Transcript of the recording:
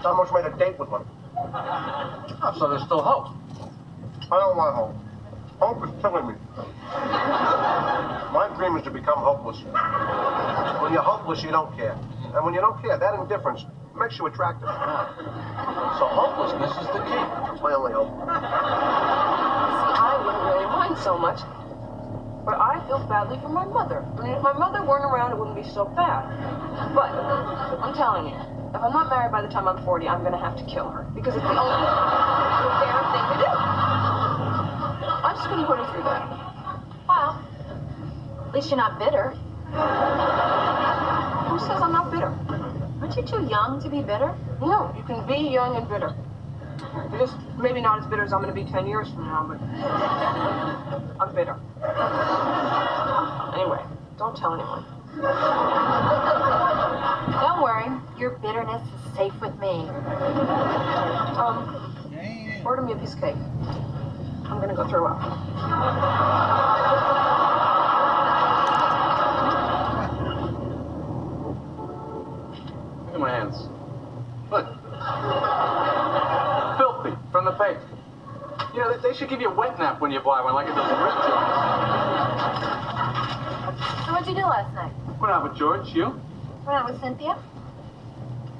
I almost made a date with one. Oh, so there's still hope. I don't want hope. Hope is killing me. My dream is to become hopeless. When you're hopeless, you don't care. And when you don't care, that indifference makes you attractive. So hopelessness is the key. That's my only hope. See, I wouldn't really mind so much. But I feel badly for my mother. I mean, if my mother weren't around, it wouldn't be so bad. But I'm telling you, if I'm not married by the time I'm 40, I'm going to have to kill her. Because it's the only fair thing to do. I just couldn't put her through that. Well, at least you're not bitter. Who says I'm not bitter? Aren't you too young to be bitter? No, you can be young and bitter. You're just maybe not as bitter as I'm going to be 10 years from now, but I'm bitter. Anyway, don't tell anyone. Don't worry, your bitterness is safe with me. Order me a piece of cake. I'm going to go throw up. Look at my hands. Look. Filthy from the paint. You know, they should give you a wet nap when you buy one, like it does in rip joints. So what'd you do last night? Went out with George, you? Went out with Cynthia?